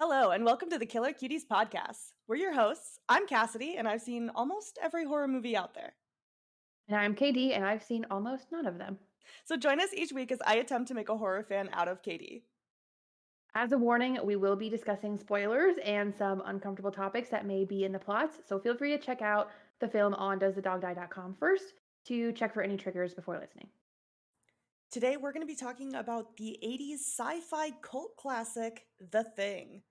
Hello, and welcome to the Killer Cuties podcast. We're your hosts. I'm Cassidy, and I've seen almost every horror movie out there. And I'm KD, and I've seen almost none of them. So join us each week as I attempt to make a horror fan out of Katie. As a warning, we will be discussing spoilers and some uncomfortable topics that may be in the plots, so feel free to check out the film on doesthedogdie.com first to check for any triggers before listening. Today, we're going to be talking about the 80s sci fi cult classic, The Thing.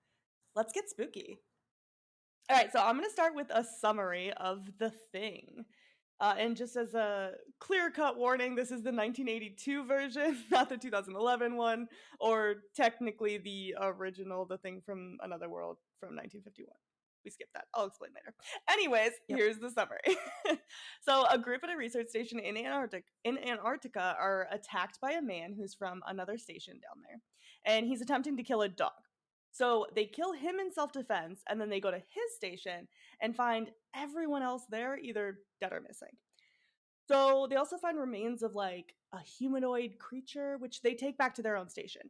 Let's get spooky. All right, so I'm going to start with a summary of The Thing. And just as a clear cut warning, this is the 1982 version, not the 2011 one, or technically the original, The Thing from Another World from 1951. We skipped that. I'll explain later. Anyways, Yep. here's the summary. So, a group at a research station in Antarctica are attacked by a man who's from another station down there, and he's attempting to kill a dog. So they kill him in self-defense, and then they go to his station and find everyone else there either dead or missing. So they also find remains of like a humanoid creature, which they take back to their own station.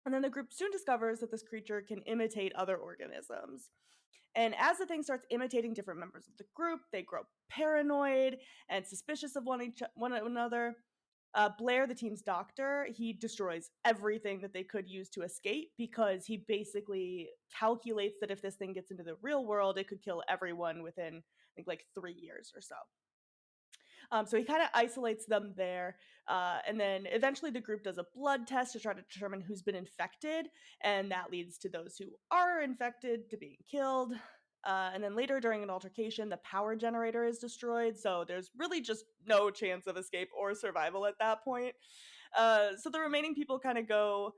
And then the group soon discovers that this creature can imitate other organisms. And as the thing starts imitating different members of the group, they grow paranoid and suspicious of one another. Blair, the team's doctor, he destroys everything that they could use to escape because he basically calculates that if this thing gets into the real world, it could kill everyone within, I think, like 3 years or so. So he kind of isolates them there. And then eventually the group does a blood test to try to determine who's been infected. And that leads to those who are infected to being killed. And then later during an altercation, the power generator is destroyed. So there's really just no chance of escape or survival at that point. So the remaining people kind of go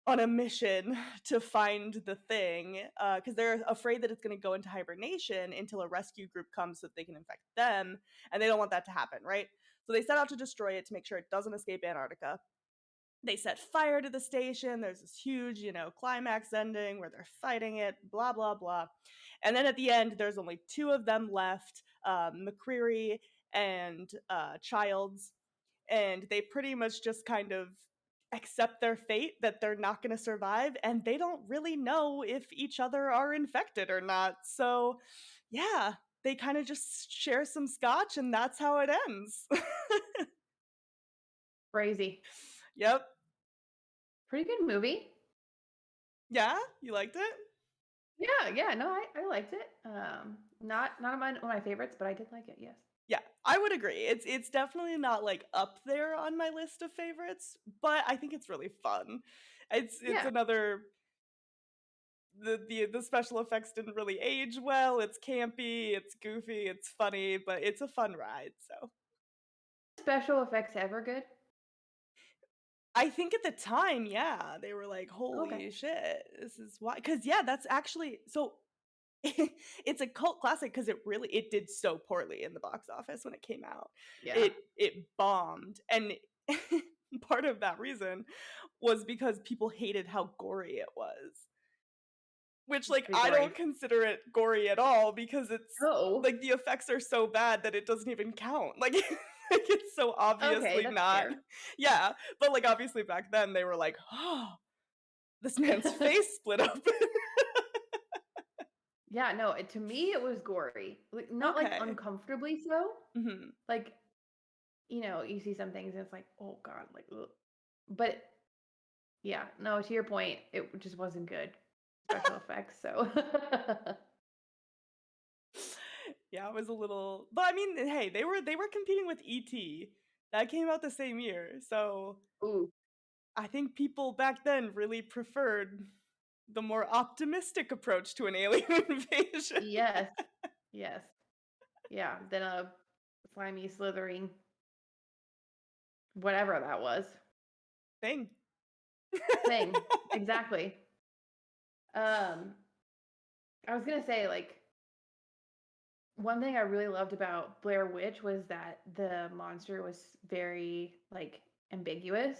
on a mission to find the thing because they're afraid that it's going to go into hibernation until a rescue group comes so that they can infect them, and they don't want that to happen, right? So they set out to destroy it to make sure it doesn't escape Antarctica. They set fire to the station. There's this huge, climax ending where they're fighting it, blah, blah, blah. And then at the end, there's only two of them left, McCreary and Childs, and they pretty much just kind of accept their fate that they're not going to survive, and they don't really know if each other are infected or not. So, yeah, they kind of just share some scotch, and that's how it ends. Crazy. Yep. Pretty good movie. Yeah, you liked it? Yeah, no, I liked it. Not one of my favorites, but I did like it, yes. Yeah, I would agree. It's definitely not like up there on my list of favorites, but I think it's really fun. It's Yeah. another the special effects didn't really age well. It's campy, it's goofy, it's funny, but it's a fun ride. So Special effects ever good? I think at the time, yeah, they were like, Okay. "Holy shit, this is why." Because yeah, that's actually so. It's a cult classic because it did so poorly in the box office when it came out. Yeah. It bombed, and part of that reason was because people hated how gory it was. Which, like, Pretty I gory. don't consider it gory at all because it's Oh. like, the effects are so bad that it doesn't even count. Like, like it's so Okay, obviously that's not. fair. Yeah, but, like, obviously back then they were like, "Oh, this man's face split open." Yeah, no, to me it was gory. Like, not like Okay. uncomfortably so. Mhm. Like, you see some things and it's like, oh God, like, ugh. But yeah, no, to your point, it just wasn't good special effects. So Yeah, it was a little but I mean, hey, they were competing with E.T. That came out the same year, so ooh, I think people back then really preferred the more optimistic approach to an alien invasion. yes, yes, yeah. Then a slimy, slithering, whatever that was Thing. thing. Exactly. Um, I was gonna say like one thing I really loved about Blair Witch was that the monster was very like ambiguous.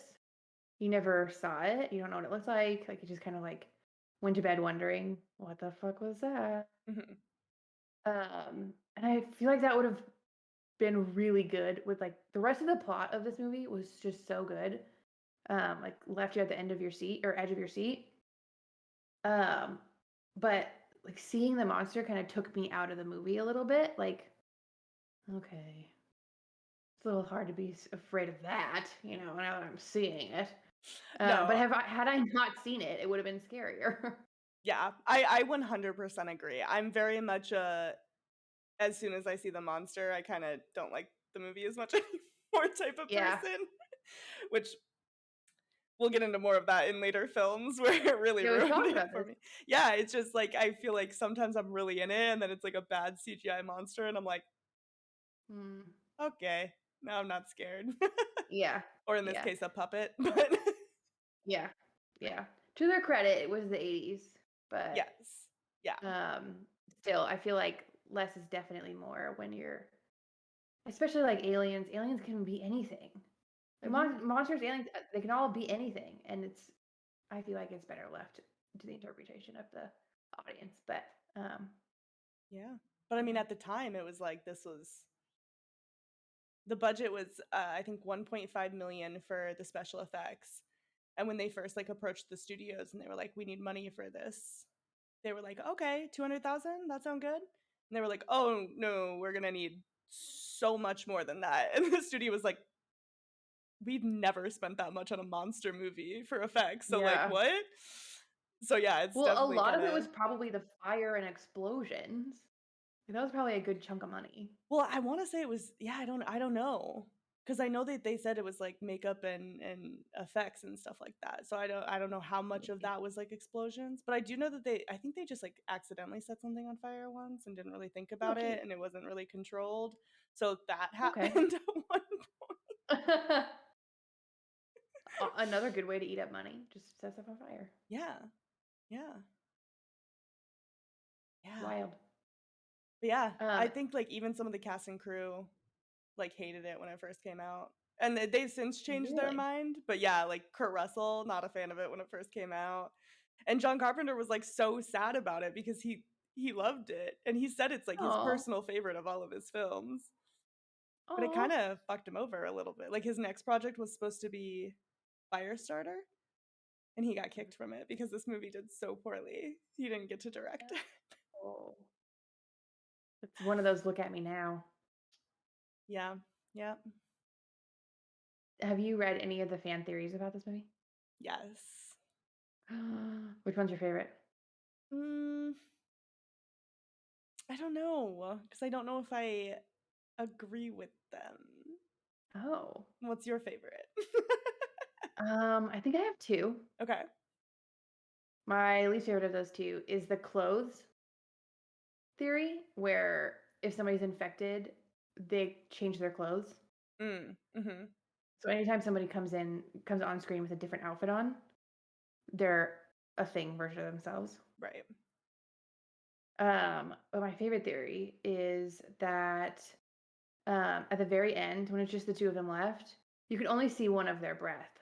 You never saw it. You don't know what it looks like. Like, you just kinda, like, went to bed wondering, "What the fuck was that?" Mhm. And I feel like that would've been really good with, like the rest of the plot of this movie was just so good, like, left you at the end of your seat or edge of your seat. Um, but like seeing the monster kind of took me out of the movie a little bit. Like, okay, it's a little hard to be afraid of that, now that I'm seeing it. But No, had I not seen it, it would have been scarier. yeah, I 100% agree. I'm very much a as soon as I see the monster, I kinda don't like the movie as much anymore type of Yeah. person, which we'll get into more of that in later films where it really Yeah, we've ruined talked it about for this. me. Yeah, it's just, like, I feel like sometimes I'm really in it, and then it's, like, a bad CGI monster, and I'm like, Mm, "Okay, now I'm not scared." yeah. Or in this Yeah. case, a puppet, but Yeah. Yeah. To their credit, it was the 80s, but yes. Yeah. still, I feel like less is definitely more when you're especially like aliens. Aliens can be anything. Like Mhm. monsters, aliens, they can all be anything, and I feel like it's better left to the interpretation of the audience. But Yeah. But, I mean, yeah. at the time, it was like this was the budget was, I think 1.5 million for the special effects, and when they first, like, approached the studios and they were like, "We need money for this," they were like, "Okay, 200,000? That sound good?" And they were like, "Oh, no, we're gonna need so much more than that." And the studio was like, "We've never spent that much on a monster movie for effects, so, like, Yeah. what?" So, yeah, it's Well, a definitely lot of it was kinda probably the fire and explosions. That was probably a good chunk of money. well, I wanna say it was yeah, I don't know, because I know that they said it was, like, makeup and effects and stuff like that, so I don't know how much of Really? that was, like, explosions, but I do know that I think they just, like, accidentally set something on fire once and didn't really think Oh, about it, cute. and it wasn't really controlled, so that Okay. happened at one point. Another good way to eat up money, just set stuff on fire. Yeah, yeah, yeah. Wild. But, yeah, I Um, think, like, even some of the cast and crew, like, hated it when it first came out, and they've since changed their really? mind, but, yeah, like, Kurt Russell, not a fan of it when it first came out. And John Carpenter was, like, so sad about it because he loved it, and he said it's, like, his Oh, personal favorite of all of his films, but it oh. kinda fucked him over a little bit, like, his next project was supposed to be Firestarter, and he got kicked from it because this movie did so poorly, he didn't get to direct it. Oh, it's one of those look at me now. Yeah, yeah, Have you read any of the fan theories about this movie? yes. Which one's your favorite? Mm, I don't know, because I don't know if I agree with them. Oh, What's your favorite? I think I have two. Okay. My least favorite of those two is the clothes theory, where if somebody's infected, they change their clothes. Mhm. So anytime somebody comes on screen with a different outfit on, they're a thing version of themselves. Right. But my favorite theory is that at the very end, when it's just the two of them left, you can only see one of their breath.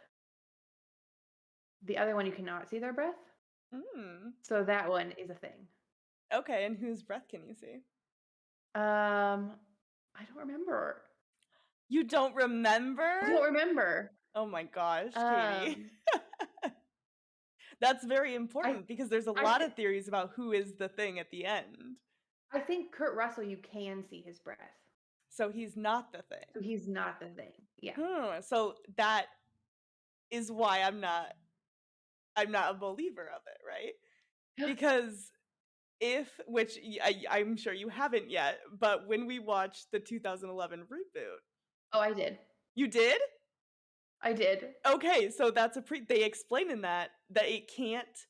The other one, you cannot see their breath. Mm. So that one is a thing. Okay, and whose breath can you see? Um, I don't remember. You don't I remember? don't remember. Oh my gosh, Katie. Um, That's very I important because there's a I lot th- of theories about who is the thing at the end. I think Kurt Russell, you can see his breath, So he's not the so thing. he's not the thing. Yeah. So that is why I'm not a believer of it, right? Because if which I'm sure you haven't yet, but when we watched the 2011 reboot, Oh, I did. you did? I did. Okay, so that's a they explain in that it can't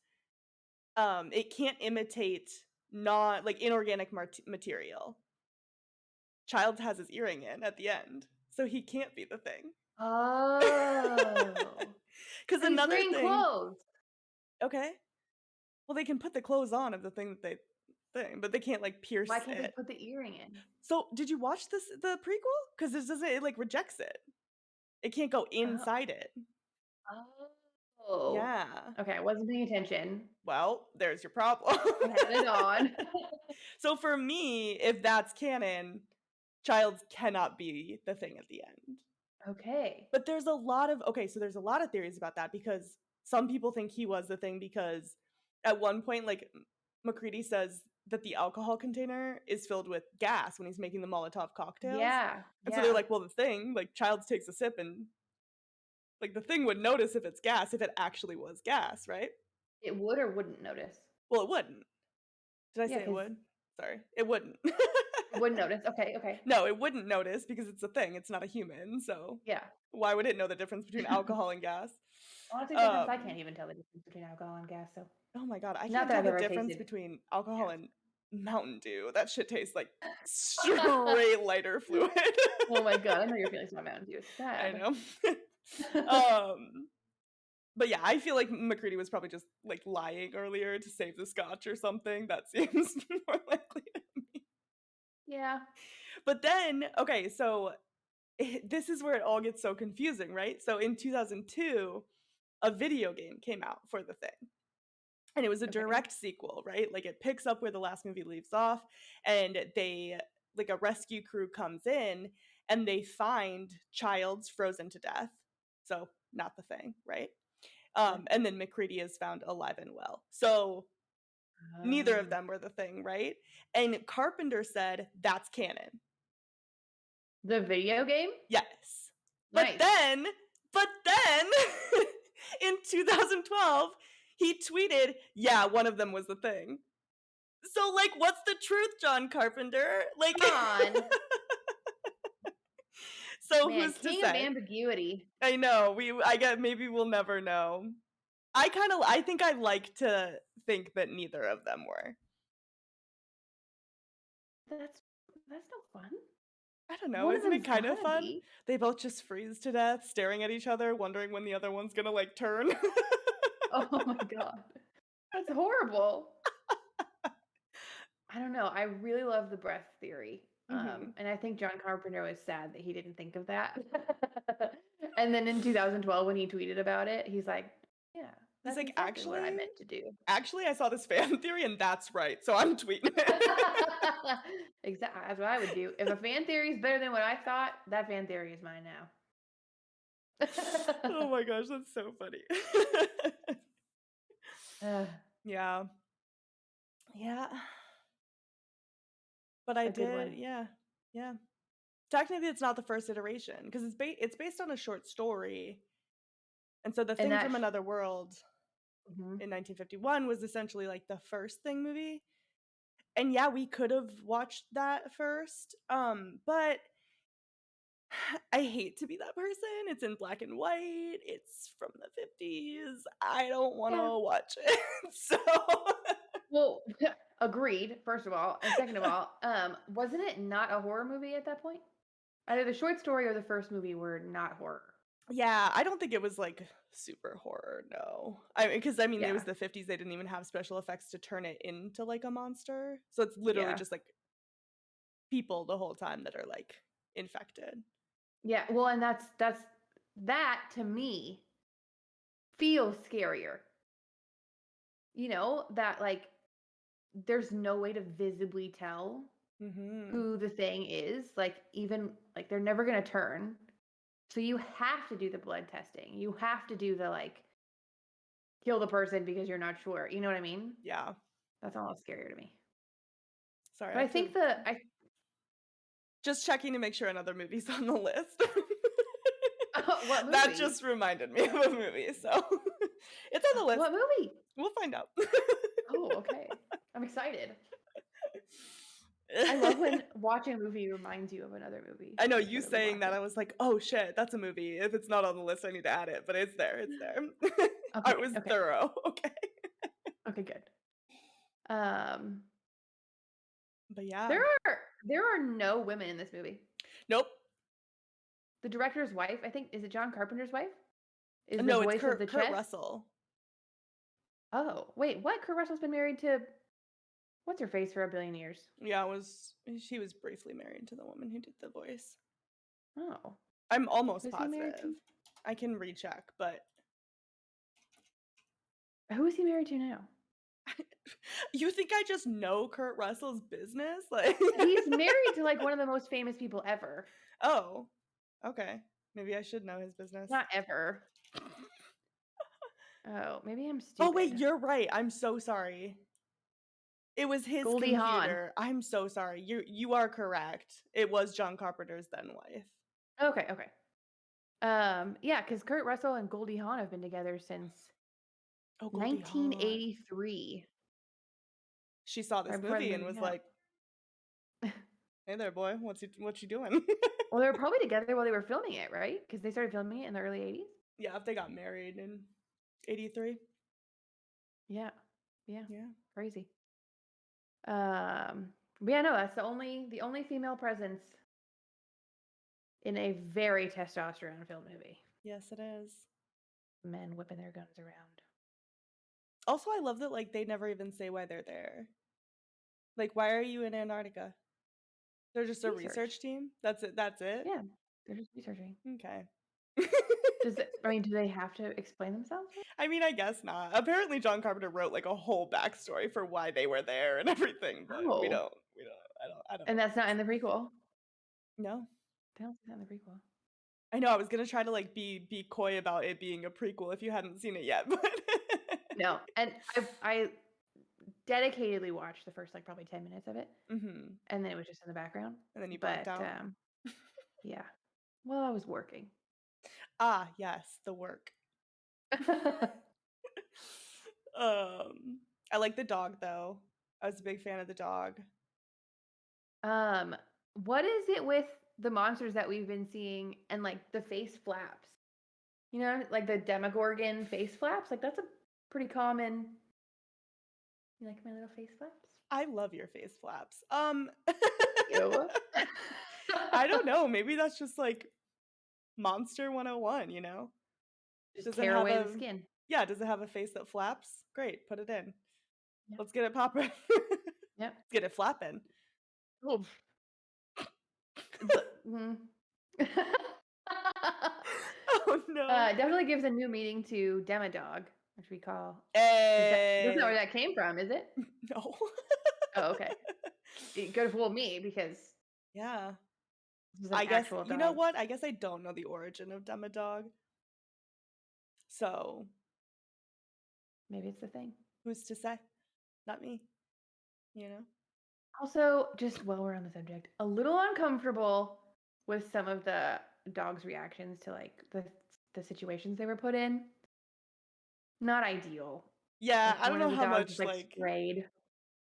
imitate non like inorganic material. Childs has his earring in at the end, so he can't be the thing. Oh, Because but he's another wearing thing clothes. okay, well, they can put the clothes on of the thing that they thing, but they can't, like, Why pierce can't they it. put the earring in? So, did you watch the prequel? Because this doesn't it, like, rejects it. It can't go Oh, inside it. oh. Yeah. Okay, I wasn't paying attention. Well, there's your problem. I had it on. So, for me, if that's canon, Childs cannot be the thing at the end. Okay. But there's a lot of theories about that because some people think he was the thing because at one point, like, McCready says that the alcohol container is filled with gas when he's making the Molotov cocktails. Yeah, And so they're yeah. like, well, the thing, like, Childs takes a sip and, like, the thing would notice if it's gas, if it actually was gas, right? It would or wouldn't notice? Well, it wouldn't. Did I Yeah, say it because would? Sorry. It wouldn't. it wouldn't notice. Okay, okay. No, it wouldn't notice because it's a thing, it's not a human, so Yeah. why would it know the difference between alcohol and gas? Honestly, sometimes I can't Um, even tell the difference between alcohol and gas, so oh my god, I not can't that tell I've the ever difference tasted between alcohol gas. and Mountain Dew. That shit tastes like straight lighter fluid. Oh my god, I know your feelings about Mountain Dew. It's I sad. know. Um, but yeah, I feel like McCready was probably just, like, lying earlier to save the scotch or something. That seems more likely to me. Yeah. But then, okay, so this is where it all gets so confusing, right? So in 2002, a video game came out for the thing. And it was a Okay. direct sequel, right? Like it picks up where the last movie leaves off, and they like a rescue crew comes in and they find Childs frozen to death. So not the thing, right? Okay. And then McCready is found alive and well. So neither of Oh. them were the thing, right? And Carpenter said that's canon. The video game? Yes. But Nice. then, but then in 2012, he tweeted, yeah, one of them was the thing. So, like, what's the truth, John Carpenter? Like, Come on. so Man, who's to king of say? ambiguity. I know. I get maybe we'll never know. I think I like to think that neither of them were. That's that's no fun. I don't know. One of Isn't it them's kind of gotta fun? be. They both just freeze to death, staring at each other, wondering when the other one's gonna like turn. Oh my god. That's horrible. I don't know. I really love the breath theory. hmm And I think John Carpenter was sad that he didn't think of that. And then in 2012, when he tweeted about it, he's like, "Yeah, He's that's like, exactly what I meant to do." actually, I saw this fan theory and that's right. So I'm tweeting it. Exactly. That's what I would do. If a fan theory is better than what I thought, that fan theory is mine now. Oh my gosh, that's so funny. uh, Yeah. Yeah. But I a good did, one. yeah. Yeah. Technically, it's not the first iteration because it's based on a short story. And so the And thing from another world mhm. in 1951 was essentially like the first Thing movie. And yeah, we could have watched that first. But I hate to be that person. It's in black and white. It's from the 50s. I don't want Yeah. to watch it. So Well, agreed, first of all. And second of all, wasn't it not a horror movie at that point? Either the short story or the first movie were not horror. yeah, I don't think it was like super horror, no. I mean, it was Yeah. the 50s, they didn't even have special effects to turn it into like a monster. So it's literally Yeah. just like people the whole time that are like infected. Yeah. Well, and that's that to me feels scarier. You know, that like there's no way to visibly tell Mhm. who the thing is. Like even like they're never gonna turn. So you have to do the blood testing. You have to do the like kill the person because you're not sure. You know what I mean? Yeah. That's almost scarier to me. Sorry, I But I have to think the I just checking to make sure another movie's on the list. what That movie? just reminded me of a movie, so it's on the list. What movie? We'll find out. Oh, okay. I'm excited. I love when watching a movie reminds you of another movie I know you instead of saying that, watching. I was like, "Oh shit, that's a movie. If it's not on the list, I need to add it." But it's there. It's there. I Okay, was okay, thorough. Okay. okay, good. Um, But yeah. there there are no women in this movie. Nope. The director's wife, I think, is it John Carpenter's wife? Is the No, it's voice of Kurt the Kurt chess? Russell. Oh, wait, what? Kurt Russell's been married to what's her face for a billion years? Yeah, she was briefly married to the woman who did the voice. Oh, I'm almost who's he married positive. to? I can recheck, but Who is he married to now? you think I just know Kurt Russell's business? Like He's married to like one of the most famous people ever. Oh. Okay. Maybe I should know his business. Not ever. Oh, maybe I'm Oh, wait, stupid. you're right. I'm so sorry. It was his Goldie Hawn. computer. I'm so sorry. You are correct. It was John Carpenter's then wife. Okay, okay. Yeah, because Kurt Russell and Goldie Hawn have been together since Oh, Goldie Hawn. 1983, She saw right this before the movie and movie was came out. like, "Hey there, boy. What you doing?" Well, they were probably together while they were filming it, right? Because they started filming it in the early 80s. Yeah, if they got married in 83. Yeah, yeah, Yeah. crazy. But yeah, no, that's the only female presence in a very testosterone-filled movie. Yes, it is. Men whipping their guns around. Also, I love that like they never even say why they're there. Like, why are you in Antarctica? They're just a Research. research team? That's it? That's it? Yeah, they're just researching. Okay. Do they have to explain themselves? I mean, I guess not. Apparently, John Carpenter wrote like a whole backstory for why they were there and everything, but Oh, I don't and know what that's not to in the say. prequel. No. They don't say that in the prequel. I know I was gonna try to like be coy about it being a prequel if you hadn't seen it yet, but No, and I dedicatedly watched the first, like, probably 10 minutes of it, Mhm. and then it was just in the background, And then you blacked but, out. yeah. Well, I was working. Ah, yes, the work. I like the dog though. I was a big fan of the dog. Um, what is it with the monsters that we've been seeing and, like, the face flaps? You know, like the Demogorgon face flaps? Like, that's a pretty common. You like my little face flaps? I love your face flaps. Thank you. I don't know, maybe that's just like Monster 101, you know? Just Does it tear have away the a skin. Yeah, does it have a face that flaps? Great, put it in. Yep, Let's get it poppin'. yep. Get it flapping. Oof. The Oh, no. Definitely gives a new meaning to Demodog, which we call that's not where Hey. that came from, is it? No. Oh, okay. It could fool me because Yeah. this is an I guess actual you know dog. what? I guess I don't know the origin of Demodog, so Maybe it's the thing. who's to say? Not me, you know? Also, just while we're on the subject, a little uncomfortable with some of the dog's reactions to, like, the situations they were put in. Not ideal. Yeah, Like, I don't one of know the how dogs just, much, like, like sprayed.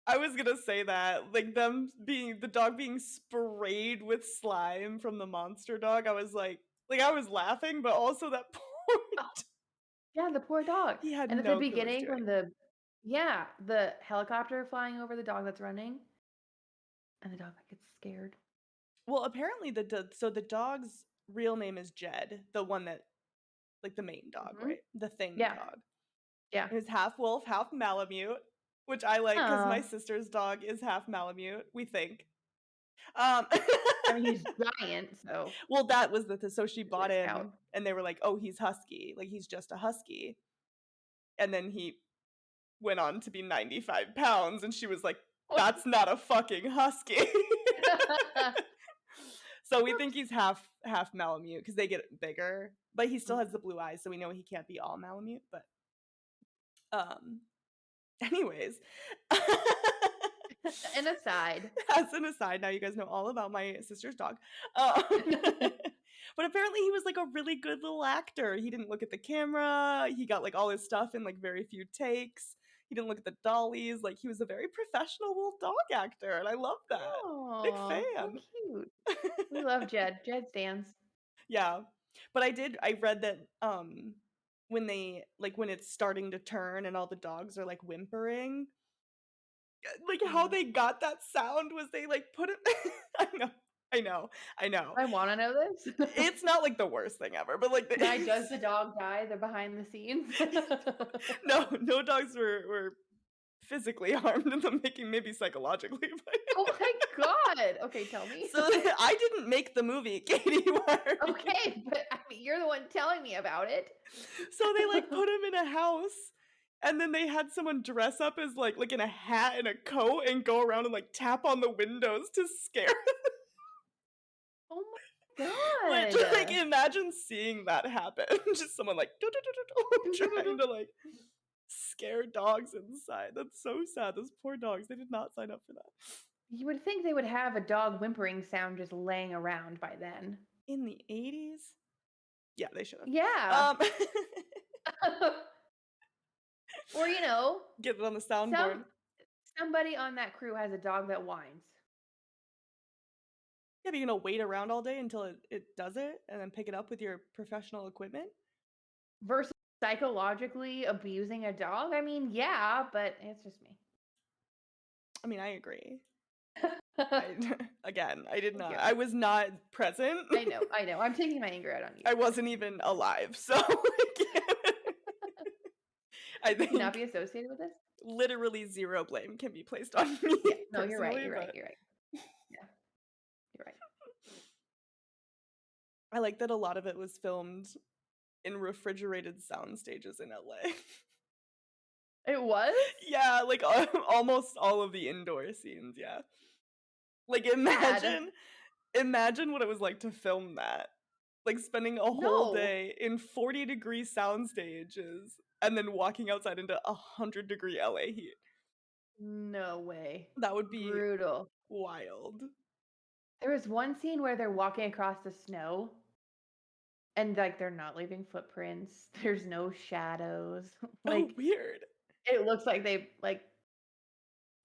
I was gonna say that, like, them being the dog being sprayed with slime from the monster dog, I was like, I was laughing, but also that poor Yeah, the poor dog. he had And at the no clue what he's beginning when doing. the helicopter flying over the dog that's running, and the dog, like, gets scared. Well, apparently the dog's real name is Jed, the one that like, the main dog, Mhm. right? The thing Yeah, dog. yeah. It was half wolf, half Malamute, which I like because my Oh, sister's dog is half Malamute, we think. Um, I mean, he's giant, so well, that was so she he's like bought scout. him, and they were like, "Oh, he's husky, like, he's just a husky," and then he went on to be 95 pounds, and she was like, "That's not a fucking husky." So we think Whoops. he's half Malamute because they get bigger, but he still has Mhm. the blue eyes, so we know he can't be all Malamute, but, um anyways. An aside. As an aside, now you guys know all about my sister's dog. But apparently he was like a really good little actor. He didn't look at the camera. He got like all his stuff in like very few takes. He didn't look at the dollies. Like he was a very professional little dog actor, and I love that. Big Oh, how fan. cute. We love Jed. Jed stands. Yeah. But I read that when they like when it's starting to turn and all the dogs are like whimpering, like, how Yeah. they got that sound was they, like, put it I know, I know, I know. I wanna know this. It's not, like, the worst thing ever, but, like, Why does the dog die? The behind the scenes. no, no dogs were physically harmed in the making, maybe psychologically, but Oh my god! Okay, tell me. so I didn't make the movie, Katie, why are you Okay, but I mean, you're the one telling me about it. so they, like, put him in a house, and then they had someone dress up as, like, in a hat and a coat and go around and, like, tap on the windows to scare Oh my Which, like, God. imagine seeing that happen. Just someone like trying to like scare dogs inside. That's so sad. Those poor dogs. They did not sign up for that. You would think they would have a dog whimpering sound just laying around by then. In the 80s? Yeah, they should Yeah. have. Or, Get it on the some soundboard. somebody on that crew has a dog that whines. Yeah, but you're gonna wait around all day until it does it and then pick it up with your professional equipment? Versus psychologically abusing a dog? I mean, yeah, but it's just me. I mean, I agree. Thank Again, I did not. you. I was not present. I know. I'm taking my anger out on you. I wasn't even alive, so I Can you not think be associated with this? literally zero blame can be placed on me Yeah. No, you're right. personally, You're right. but You're right. Yeah, you're right. I like that a lot of it was filmed in refrigerated sound stages in LA. It was? Yeah, like almost all of the indoor scenes, yeah. Like Sad. imagine what it was like to film that. Like spending a whole No. day in 40-degree sound stages and then walking outside into 100-degree LA heat. No way. That would be Brutal. wild. There was one scene where they're walking across the snow and like they're not leaving footprints. There's no shadows. Oh, Like weird. it looks like they like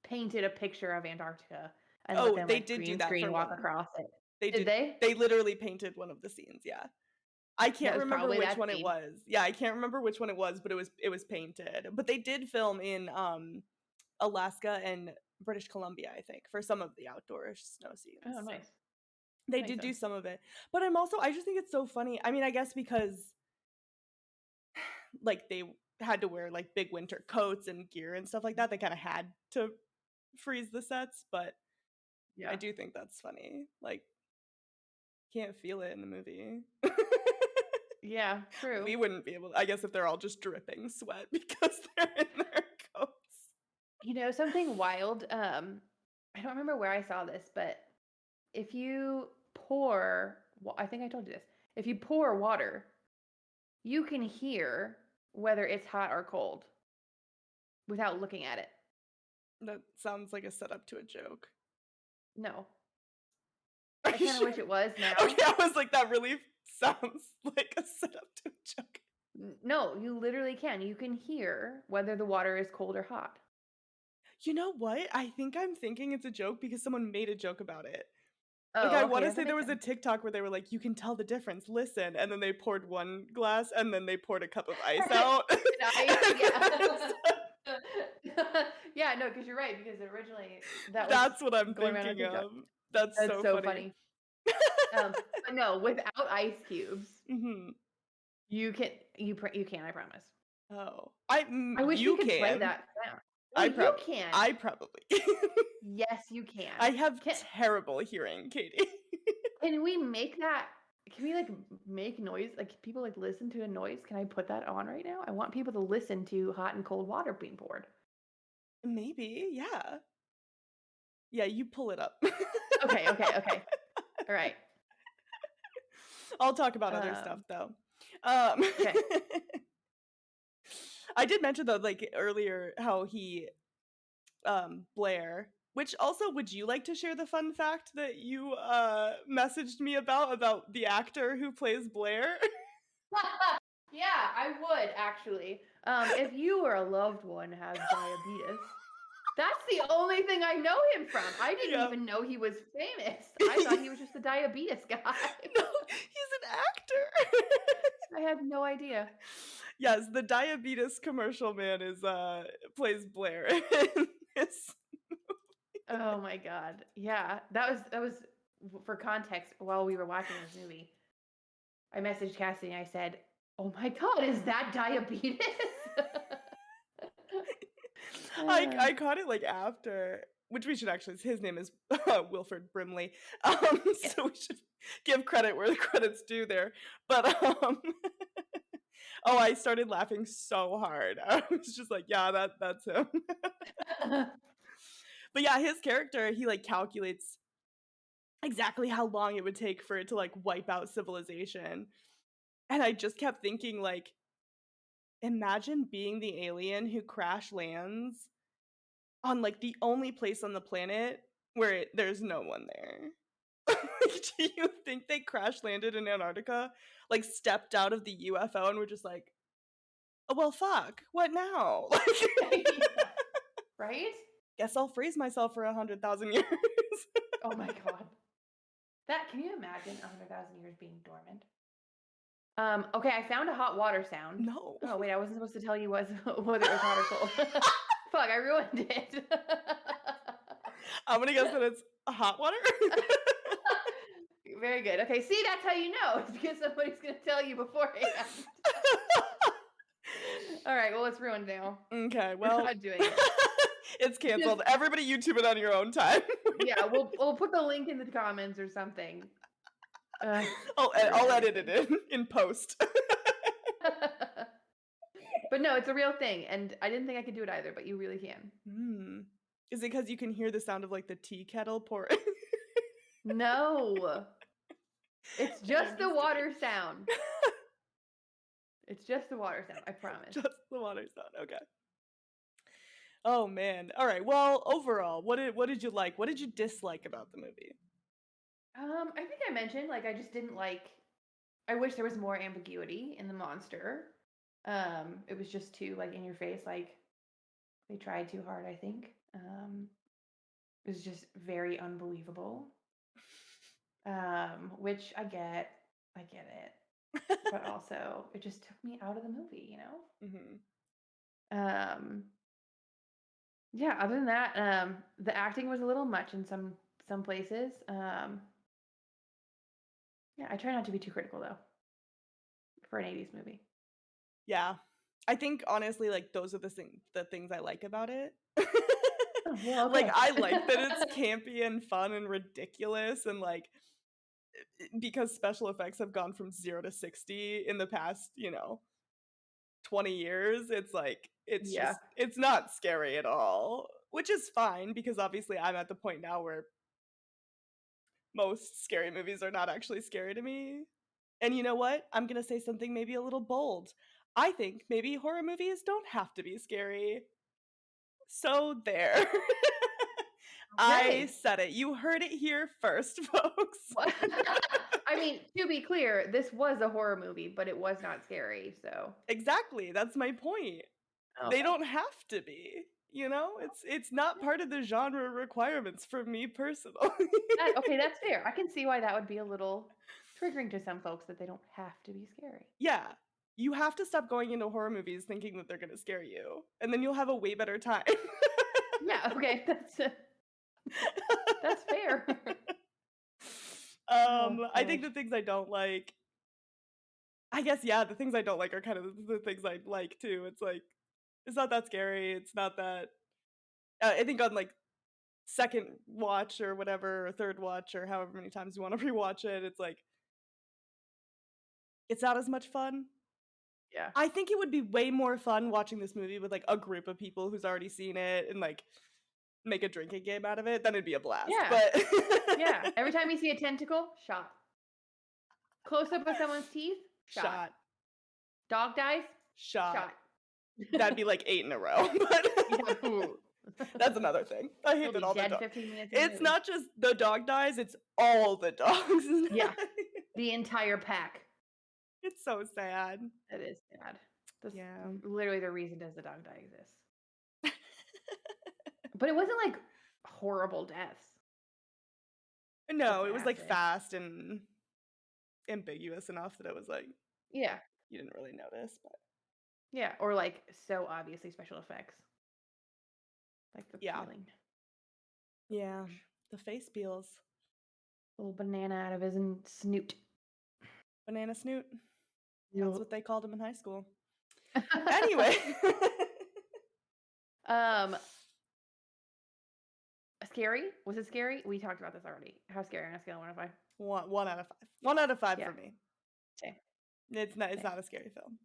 painted a picture of Antarctica and let Oh, them they like did do green that screen for walk one. across it. They Did did they? they literally painted one of the scenes, yeah. I That can't was remember probably which that one it scene. was. Yeah, I can't remember which one it was, but it was painted. But they did film in Alaska and British Columbia, I think, for some of the outdoor snow Oh, scenes. So nice. they Makes did do sense. some of it. But I just think it's so funny. I mean, I guess because like they had to wear like big winter coats and gear and stuff like that. They kind of had to freeze the sets, but I Yeah. do think that's funny. Like can't feel it in the movie. Yeah, We true. wouldn't be able to, I guess if they're all just dripping sweat because they're in their coats. Something wild, I don't remember where I saw this, but if you I think I told you this. If you pour water, you can hear whether it's hot or cold without looking at it. That sounds like a setup to a joke. No. Are I you kind of sure? wish it was Okay, now. I was like, that really sounds like a setup to a joke. No, you literally can. You can hear whether the water is cold or hot. You know what? I think I'm thinking it's a joke because someone made a joke about it. Like, I Oh, okay, wanna that say there makes was a sense. TikTok where they were like, "You can tell the difference, listen," and then they poured one glass, and then they poured a cup of ice out. Nice, yeah. So Yeah, no, because you're right, because originally that was that's what I'm going around on thinking TikTok. of. That's That's so so funny. funny. But no, without ice cubes, Mhm. you can, I promise. Oh. I wish we You could play can. that sound. No, you can. I probably can. Yes, you I can. have terrible hearing, Katie. Can we make that can we, like, make noise? Like, can people, like, listen to a noise? Can I put that on right now? I want people to listen to hot and cold water being poured. Maybe, yeah. Yeah, you pull it up. Okay, okay, okay. Alright. I'll talk about other stuff, Um, though. Um, okay. I did mention, though, like, earlier how Blair which also, would you like to share the fun fact that you, messaged me about the actor who plays Blair? Yeah, I would actually. If you or a loved one has diabetes, that's the only thing I know him from. I didn't Yep. even know he was famous. I thought he was just the diabetes guy. No, he's an actor. I had no idea. Yes, the diabetes commercial man plays Blair in this. Oh my god. Yeah, that was for context. While we were watching this movie, I messaged Cassidy and I said, "Oh my god, is that diabetes?" Uh, I caught it like after, which we should actually. His name is Wilford Brimley, yeah. so we should give credit where the credit's due there. But oh, I started laughing so hard. I was just like, yeah, that's him. But yeah, his character, he like calculates exactly how long it would take for it to, like, wipe out civilization, and I just kept thinking, like, imagine being the alien who crash lands on, like, the only place on the planet where there's no one there. Like, do you think they crash landed in Antarctica, like, stepped out of the UFO and were just like, "Oh, well, fuck, what now?" Like, Yeah. Right? guess I'll freeze myself for 100,000 years. Oh my god. That can you imagine 100,000 years being dormant? Okay, I found a hot water sound. No. Oh, wait, I wasn't supposed to tell you was whether it was hot or cold. Fuck, I ruined it. I'm gonna guess that it's hot water? Very good. Okay, see, that's how you know. It's because somebody's gonna tell you beforehand. All right, well, it's ruined now. Okay, We're well, not doing it. it's Just canceled. Everybody YouTube it on your own time. yeah, we'll put the link in the comments or something. I'll Ruin edit it everything. in post. But no, it's a real thing, and I didn't think I could do it either, but you really can. Hmm. Is it because you can hear the sound of, like, the tea kettle pouring? No, it's just I'm the just kidding. water sound. It's just the water sound, I promise. Just the water sound, okay. Oh, man. Alright, well, overall, what did you like? What did you dislike about the movie? I think I mentioned, like, I just didn't like I wish there was more ambiguity in the monster. It was just too, like, in your face, like, they tried too hard, I think. It was just very unbelievable. Which I get it, but also it just took me out of the movie, you know? Mhm. Um, yeah, other than that, the acting was a little much in some places. Yeah, I try not to be too critical though for an 80s movie. Yeah. I think, honestly, like, those are the things I like about it. Oh, well, Like, okay. I like that it's campy and fun and ridiculous and, like, because special effects have gone from 0 to 60 in the past, 20 years, it's like, Yeah. it's not scary at all, which is fine because obviously I'm at the point now where most scary movies are not actually scary to me. And you know what? I'm gonna say something maybe a little bold. I think maybe horror movies don't have to be scary. So there. I Okay. said it. You heard it here first, folks. Well, I mean, to be clear, this was a horror movie, but it was not scary, so Exactly, that's my point. They okay. don't have to be, It's not part of the genre requirements for me personally. Okay, that's fair. I can see why that would be a little triggering to some folks that they don't have to be scary. Yeah. You have to stop going into horror movies thinking that they're gonna scare you, and then you'll have a way better time. Yeah, okay, that's fair. Oh I think gosh. the things I don't like I guess, yeah, the things I don't like are kind of the things I like too. It's like, it's not that scary, it's not that I think on, like, second watch or whatever, or third watch or however many times you wanna rewatch it, it's like, it's not as much fun. Yeah. I think it would be way more fun watching this movie with, like, a group of people who's already seen it and, like, make a drinking game out of it, then it'd be a blast, Yeah. but Yeah. Every time you see a tentacle, shot. Close up of someone's teeth, shot. shot, Dog dies, shot. shot. That'd be, like, 8 in a row, but Yeah. Ooh. that's another thing. I hate He'll that be all the dead dog 15 minutes in the it's movie. not just the dog dies, it's all the dogs. Yeah. The entire pack. It's so sad. That is sad. That's Yeah. literally the reason does the dog die exists. But it wasn't like horrible deaths. Just No, it was, like, acid. fast and ambiguous enough that it was, like, Yeah. you didn't really notice, but Yeah. Or like so obviously special effects. Like the yeah. peeling. Yeah. The face peels. Little banana out of his snoot. Banana Snoot. That's Yup. what they called him in high school. Anyway. um, scary? Was it scary? We talked about this already. How scary on a scale of 1 to 5? 1 out of 5. 1 out of 5 for Yeah. me. Same. It's Same. not a scary film.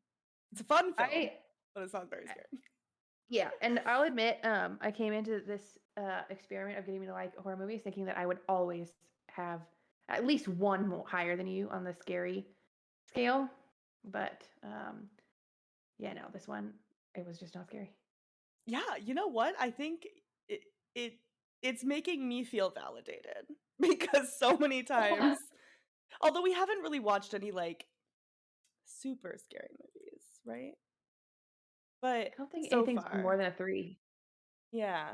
It's a fun film, I but it's not very I- scary. yeah, and I'll admit, I came into this experiment of getting me to like horror movies thinking that I would always have at least one more higher than you on the scary scale. But yeah, no, this one, it was just not scary. Yeah, you know what? I think it it it's making me feel validated because so many times, although we haven't really watched any like super scary movies, right? But I don't think so anything's been more far, than a 3. yeah.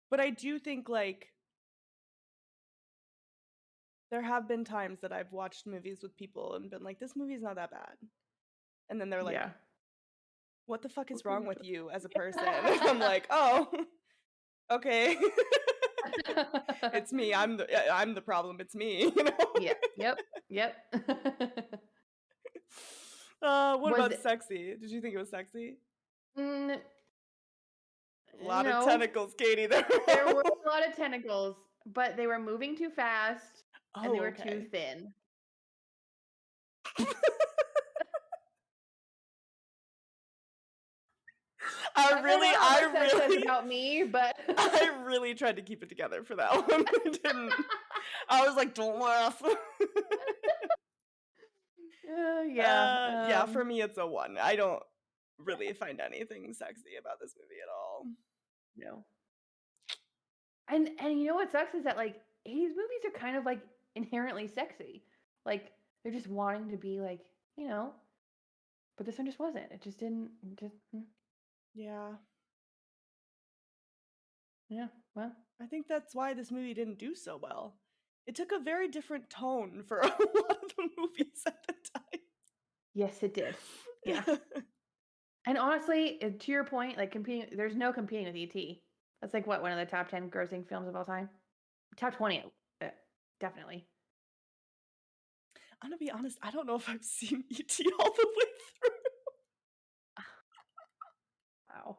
But I do think like there have been times that I've watched movies with people and been like, this movie's not that bad. And then they're like, Yeah. what the fuck is What movie wrong is with you as a person? And I'm it? like, oh, okay. It's me. I'm the problem. It's me, you know? Yeah. Yep. Yep. What Was about it? sexy? Did you think it was sexy? Mm, A lot of no. tentacles, Katie. They're There were wrong. a lot of tentacles, but they were moving too fast and they Oh, were too okay. thin. I I don't really, know how I much that says really, about me, but I really tried to keep it together for that one. I didn't. I was like, don't laugh. yeah. Yeah, for me, it's a one. I don't really find anything sexy about this movie at all. No. And you know what sucks is that like 80s movies are kind of like inherently sexy. Like they're just wanting to be like, you know, but this one just wasn't. It just didn't Yeah, yeah, well, I think that's why this movie didn't do so well. It took a very different tone for a lot of the movies at the yes it did. Yeah. time. And honestly, to your point, like competing there's no competing with ET. That's like what one of the top 10 grossing films of all time? Top 20 definitely. I'm gonna be honest, I don't know if I've seen E.T. all the way through. Wow.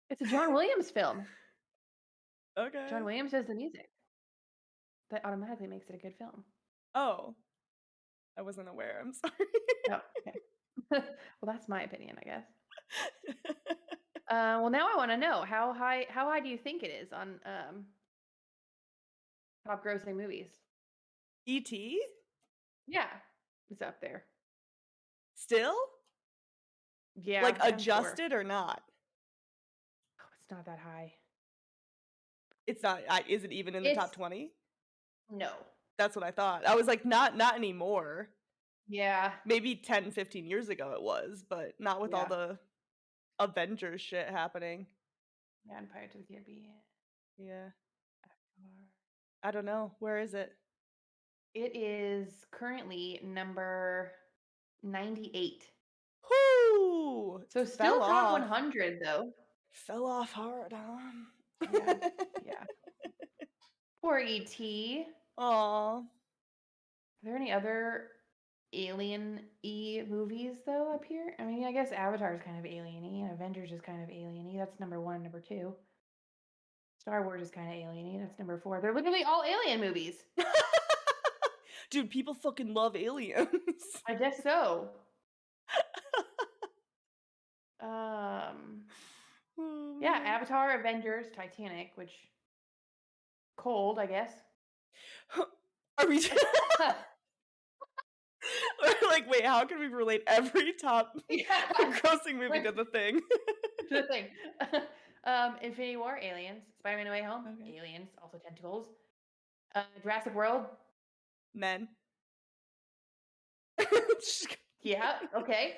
It's a John Williams film. Okay. John Williams does the music. That automatically makes it a good film. Oh, I wasn't aware. I'm sorry. Oh, okay. Well, that's my opinion, I guess. Well, now I want to know how high do you think it is on top grossing movies? E.T.? Yeah, it's up there. Still? Yeah, Like I'm sure. adjusted or not? Oh, it's not that high. It's not. Is it even in the top It's 20? no. That's what I thought. I was like, not anymore. Yeah, Maybe 10, 15 years ago it was, but not with all yeah, the Avengers shit happening. yeah. And Pirates of the Caribbean. Yeah. Avatar. I don't know. Where is it? It is currently number 98. Whoo! So Fell still top off. 100 though. Fell off hard, huh? Yeah, yeah. Poor ET. Aw. Are there any other alien-y movies though up here? I mean, I guess Avatar is kind of alien-y, and Avengers is kind of alien-y. That's number 1, number 2. Star Wars is kind of alien-y. That's number 4. They're literally all alien movies. Dude, people fucking love aliens. I guess so. Um, Oh yeah, man. Avatar, Avengers, Titanic, which cold, I guess. Are we like, wait, how can we relate every top Yeah, grossing movie to like the thing? the thing. Infinity War, aliens. Spider-Man: No Way Home, Okay. aliens, also tentacles. Jurassic World, Men. yeah, okay.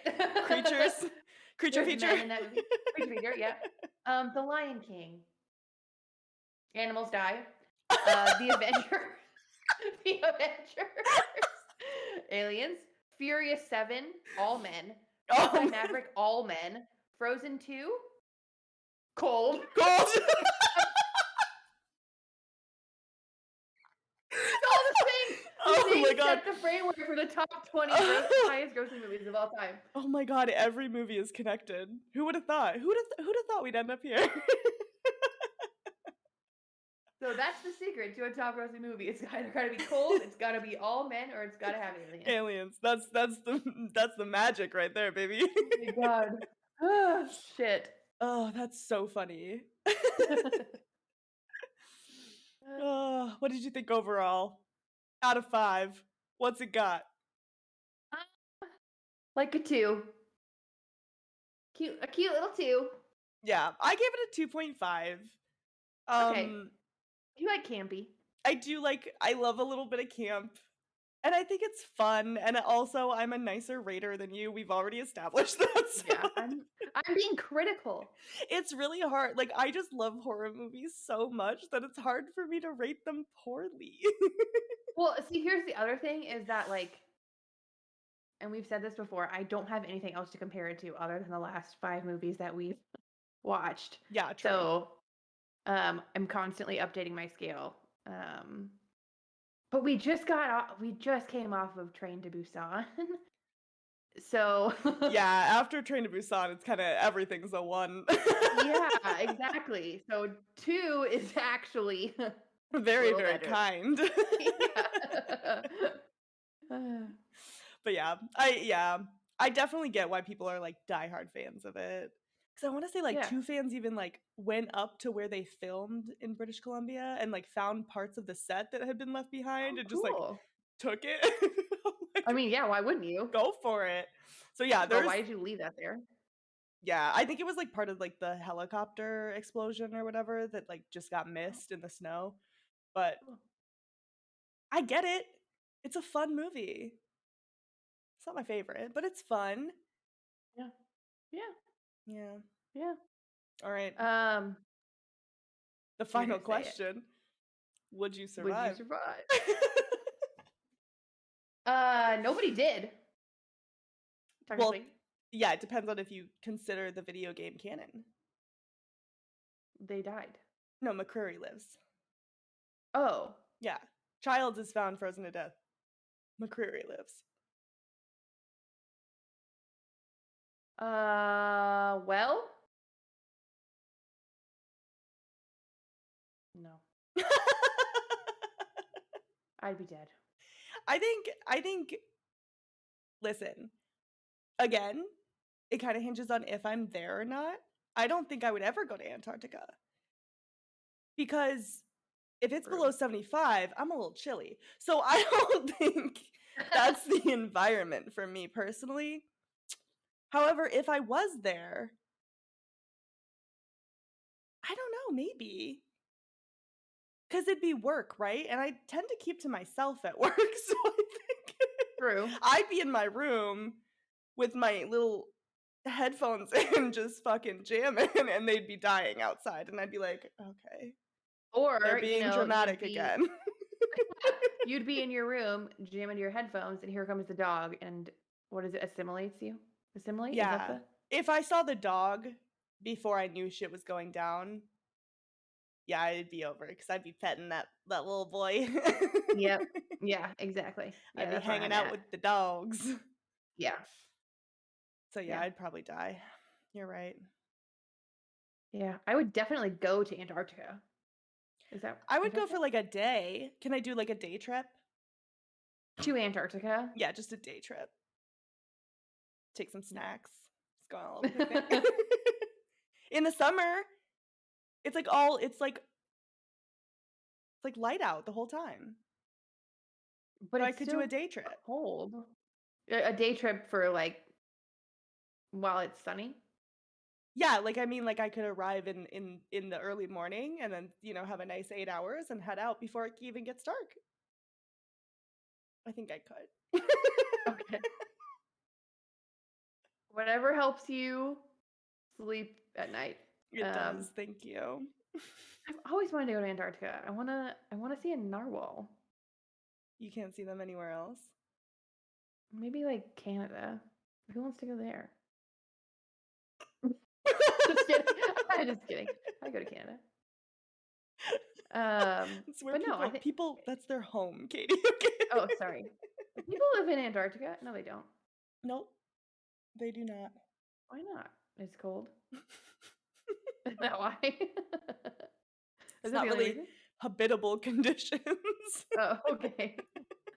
Creatures. Creature There's feature. men in that movie. Creature feature, yeah. The Lion King. Animals die. The Avengers. The Avengers. Aliens. Furious 7, all men. Top Gun Oh, Maverick, all men. Frozen 2, cold. gold. It's all the same. The Oh my same god. set the framework for the top 20 highest grossing movies of all time. Oh my god, every movie is connected. Who would have thought? Who'd have thought we'd end up here? So that's the secret to a top grossing movie. It's either got to be cold, it's got to be all men, or it's got to have aliens. Aliens. That's the magic right there, baby. Oh my god. Oh, shit. Oh, that's so funny. Oh, what did you think overall? Out of 5, what's it got? Like a 2. A cute little 2. Yeah, I gave it a 2.5. Okay. Um, You like campy. I love a little bit of camp, and I think it's fun, and also I'm a nicer rater than you, we've already established that, Yeah, so I'm being critical. it's really hard, like, I just love horror movies so much that it's hard for me to rate them poorly. Well, see, here's the other thing is that, like, and we've said this before, I don't have anything else to compare it to other than the last 5 movies that we've watched. Yeah, true. So, I'm constantly updating my scale. But we just came off of Train to Busan. So, Yeah, after Train to Busan, it's kinda everything's a 1. yeah, exactly. So 2 is actually a Very, little very better. kind. Yeah. Uh, But I definitely get why people are, like, diehard fans of it. Because I wanna say, like, yeah. 2 fans even, like, went up to where they filmed in British Columbia and, like, found parts of the set that had been left behind Oh, and just, like, cool. took it. I'm I like, mean, yeah, why wouldn't you? "Go for it." So, yeah, First of all, there's why did you leave that there? yeah, I think it was, like, part of, like, the helicopter explosion or whatever that, like, just got Oh, missed in the snow, but cool. I get it. It's a fun movie. It's not my favorite, but it's fun. Yeah. Yeah. Yeah. Yeah. Alright. Um, The you're final gonna say it. question, would you Would you survive? survive? Nobody did, Well, technically. yeah, it depends on if you consider the video game canon. They died. No, McCreary lives. Oh. Yeah. Childs is found frozen to death. McCreary lives. Well, no. I'd be dead. I think listen, again, it kinda hinges on if I'm there or not. I don't think I would ever go to Antarctica because if it's below True. 75, I'm a little chilly. So I don't think that's the environment for me personally. However, if I was there, I don't know, maybe. Because 'Cause it'd be work, right? And I tend to keep to myself at work, so I think True. I'd be in my room with my little headphones in just fucking jamming, and they'd be dying outside, and I'd be like, "Okay, they're Or, being dramatic you'd again." you'd be in your room, jamming to your headphones, and here comes the dog, and what is it? Assimilates you? Assimilate? Is that Yeah. the? If I saw the dog before I knew shit was going down, yeah, it'd be over because 'cause I'd be petting that little boy. Yep. Yeah, exactly. I'd Yeah, be that's where hanging I'm out at. with the dogs. Yeah. So, yeah, Yeah. I'd probably die. You're right. Yeah. I would definitely go to Antarctica. Is that I would go Antarctica? for, like, a day. Can I do, like, a day trip? To Antarctica. Yeah, just a day trip. Take some snacks. Let's go on a little picnic. In the summer, it's like light out the whole time. But So I it's could do a still day trip. cold. A day trip for, like, while it's sunny? Yeah, like, I mean, like, I could arrive in the early morning and then, have a nice 8 hours and head out before it even gets dark. I think I could. Okay. Whatever helps you sleep at night. It Um, does, thank you. I've always wanted to go to Antarctica. I wanna see a narwhal. You can't see them anywhere else? Maybe, like, Canada. Who wants to go there? Just kidding. I'm just kidding. I go to Canada. It's where But no, I people think people that's their home, Katie, okay? oh, sorry. People live in Antarctica? No, they don't. Nope, they do not. Why not? It's cold. Is that why? Is It's that not the only really reason? habitable conditions. Oh, okay.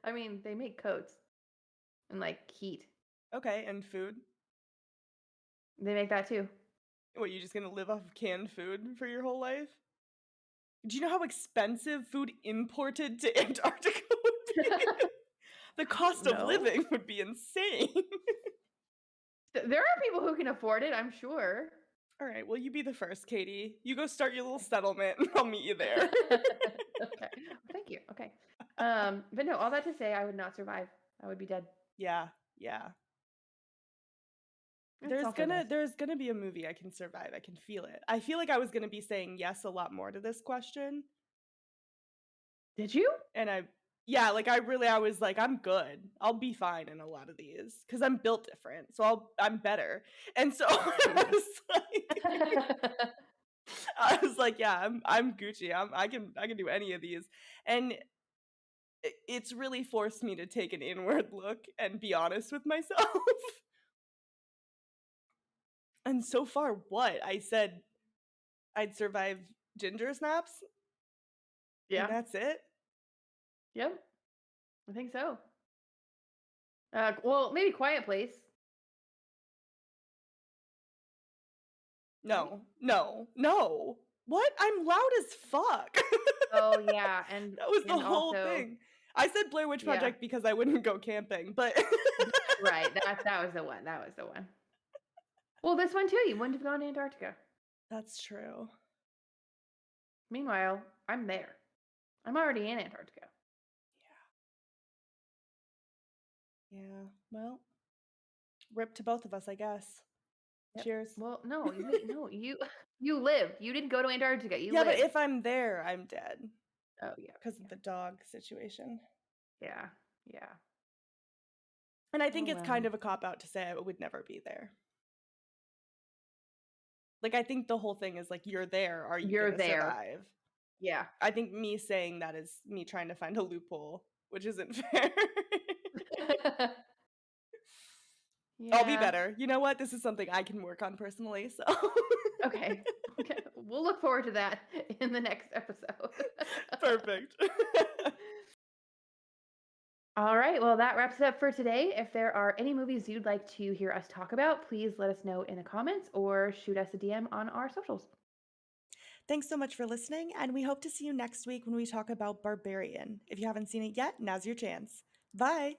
I mean, they make coats and, like, heat. Okay, and food? They make that too. What, you just gonna live off of canned food for your whole life? Do you know how expensive food imported to Antarctica would The cost of No. living would be insane. There are people who can afford it, I'm sure. All right, well, you be the first, Katie. You go start your little settlement, and I'll meet you there. Okay. Thank you. Okay. But no, all that to say, I would not survive. I would be dead. Yeah, yeah. It's selfishness. There's gonna be a movie I can survive. I can feel it. I feel like I was gonna be saying yes a lot more to this question, Did you? and yeah, like I was like, I'm good. I'll be fine in a lot of these because I'm built different, so I'm better. And so I was like, yeah, I'm Gucci. I can do any of these, and it's really forced me to take an inward look and be honest with myself. And so far, what I said I'd survive ginger snaps, and Yeah. that's it. Yep. I think so. Well, maybe Quiet Place, right? No, no, no. What? I'm loud as fuck. Oh yeah, That was the and whole also thing. I said Blair Witch yeah, Project because I wouldn't go camping, but that's right. That was the one. That was the one. Well, this one too. You wouldn't have gone to Antarctica. that's true. Meanwhile, I'm there. I'm already in Antarctica. Yeah. Well, rip to both of us, I guess. Yep. Cheers. Well, no, no, you you lived. You didn't go to Antarctica. You Yeah, but lived. if I'm there, I'm dead Oh yeah, because of yeah, the dog situation. yeah, yeah. And I Oh think it's well. kind of a cop out to say I would never be there. Like, I think the whole thing is like, you're there. Are you You're gonna there. survive? Yeah. I think me saying that is me trying to find a loophole, which isn't fair. I'll be Yeah. better. You know what? This is something I can work on personally. So Okay. Okay. We'll look forward to that in the next episode. perfect. All right. Well, that wraps it up for today. If there are any movies you'd like to hear us talk about, please let us know in the comments or shoot us a DM on our socials. Thanks so much for listening, and we hope to see you next week when we talk about Barbarian. If you haven't seen it yet, now's your chance. Bye.